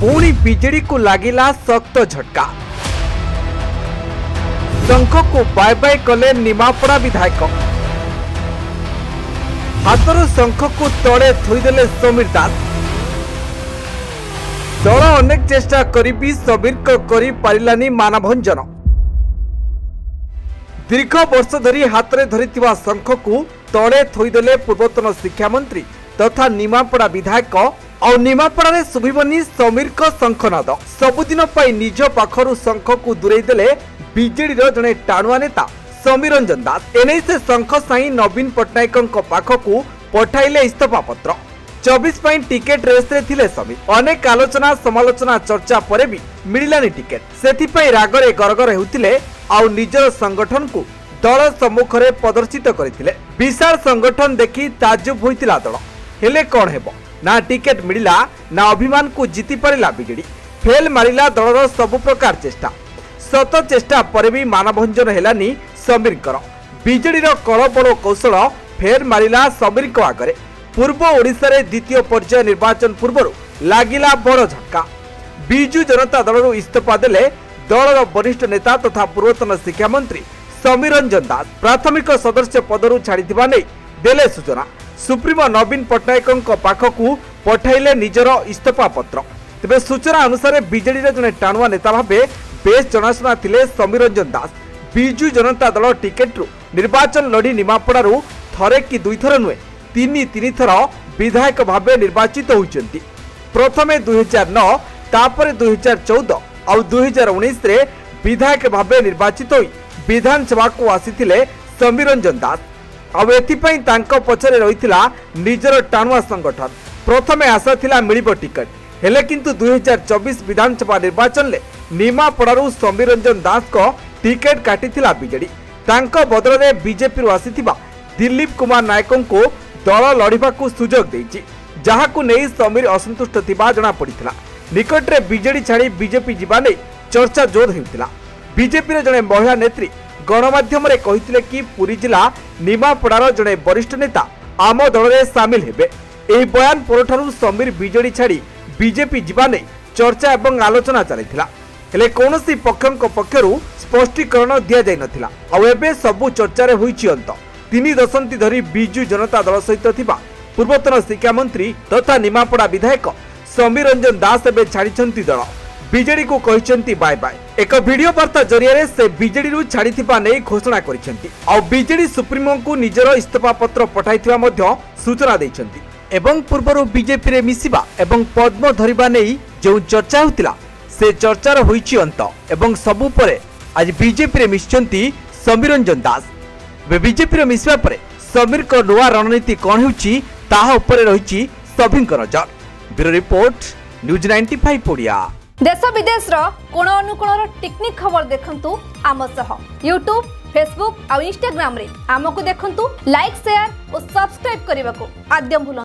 पुणी बीजेडी को लागिला सख्त झटका। शंख को बाय बाय कले निमापड़ा विधायक। हाथर शंख को तले थोईदेले समीर दास। दल अनेक चेष्टा करी भी समीर को करी पारिलानी मानभंजन। दीर्घ वर्ष धरी हाथ में धरिथिबा शंख को तले थोईदेले पूर्वतन शिक्षा मंत्री तथा निमापड़ा विधायक। और निमापड़ा रे सुभिबनी समीर को शंखनाद। सबुदिन पाई निज पाखरु शंख को दूरेई देले बीजेडी जड़े टाणुआ नेता समीर रंजन दास। एने से शंख साई नवीन पट्टनायक पाखकू पठाइले इस्तफा पत्र। 24 टिकेट रेस रे थिले समीर। अनेक आलोचना समालोचना चर्चा पर भी मिलिलानी टिकेट। सेथिपई रागरे गरगर हेउथिले आउ निजर संगठन को दल सम्मुख रे प्रदर्शित करथिले। विशाल संगठन देखि ताजुब होइतिला दल। हेले कोन हेबो ना टिकेट मिलिला ना अभिमान को जीति पारिला बीजेडी। फेल मारिला दलर सब प्रकार चेष्टा। शत चेष्टा पर भी मानभंजन हेलानी समीर। बीजेडी कल बड़ कौशल फेर मारिला समीर आगे। पूर्व ओडिशा रे द्वितीय पर्याय निर्वाचन पूर्व लागिला बड़ झटका। बिजु जनता दल इस्तफा देले दलर वरिष्ठ नेता तथा पूर्वतन शिक्षा मंत्री समीर रंजन दास। प्राथमिक सदस्य पदरु छाड़िथिबा नै देले सूचना। सुप्रीमो नवीन पट्टनायक पाखकू पठाइले निजर इस्तफा पत्र। तेबे सूचना अनुसार बीजेडी जने टाणुआ नेता भाबे बेस जनाशुना थिले समीर रंजन दास। बिजु जनता दल टिकेट रु निर्वाचन लड़ी निमापड़ारू थरे कि दुई थर नुहे तीन थर विधायक भाबे निर्वाचित होइचंती। प्रथमे 2009 तापर 2014 और 2019 रे विधायक भाबे निर्वाचित होई विधानसभा को आसीथिले समीर रंजन दास। अब एथिपई तांको पछरे रहिथिला निजर टाणुआ संगठन। प्रथमे आशा थिला मिलिबो टिकट हेले किंतु 2024 विधानसभा निर्वाचन ले निमापड़ारू समीर रंजन दास को टिकेट काटिथिला बीजेडी। तांको बदलरे बीजेपी रु आसीथिबा दिलीप कुमार नायक को दल लड़िबा को सुजोग देछि, जहाकू नै समीर असंतुष्ट थिबा जणा पड़िथिला। निकटरे बीजेडी छाड़ी बीजेपी जिबा नै चर्चा जोर हेउथिला। बीजेपी रे जणे महिला नेत्री गणमाध्यम रे कहिथिले कि पुरी जिला निमापड़ार जणे वरिष्ठ नेता आम दल रे शामिल हेबे। एही बयान परठारु समीर बीजेडी छाड़ी बीजेपी जिबा नै चर्चा एवं आलोचना चलिथिला। हेले कोनोसी पक्षक पक्षरु स्पष्टीकरण दिया जाय नथिला। आ एबे सबु चर्चा रे होईछि अंत। 3 दशंधि धरी बिजु जनता दल सहित थिबा पूर्वतन शिक्षा मंत्री तथा निमापड़ा विधायक समीर रंजन दास एबे छाड़िछंती दल। बीजेडी को कहिछंती बाय बाय। एक वीडियो वार्ता जरिया से बीजेडी रु छाड़िथिबा नै घोषणा करिछंती। आ बीजेडी सुप्रीमो को निजर इस्तफा पत्र पठाइथिबा मध्ये सूचना दैछंती। एवं पूर्वरु बीजेपी रे मिसिबा एवं पद्म धरिबा नै जो चर्चा होतिला से चर्चार होईछि अंत। एवं सबु परे आज बीजेपी रे मिसचंती समीर रंजन दास। बीजेपी रे मिसवा परे समीर को नुआ रणनीति कोन होउछि ताहा उपरे रहिछि सभिंकर नजर। Bureau report news 95 Odia. देश विदेश रो कोण अनुकोण टेक्निक खबर देखंतु आम सह यूट्यूब फेसबुक और इंस्टाग्राम रे आमको देखंतु लाइक शेयर और सब्सक्राइब करने को आद्यम भूल।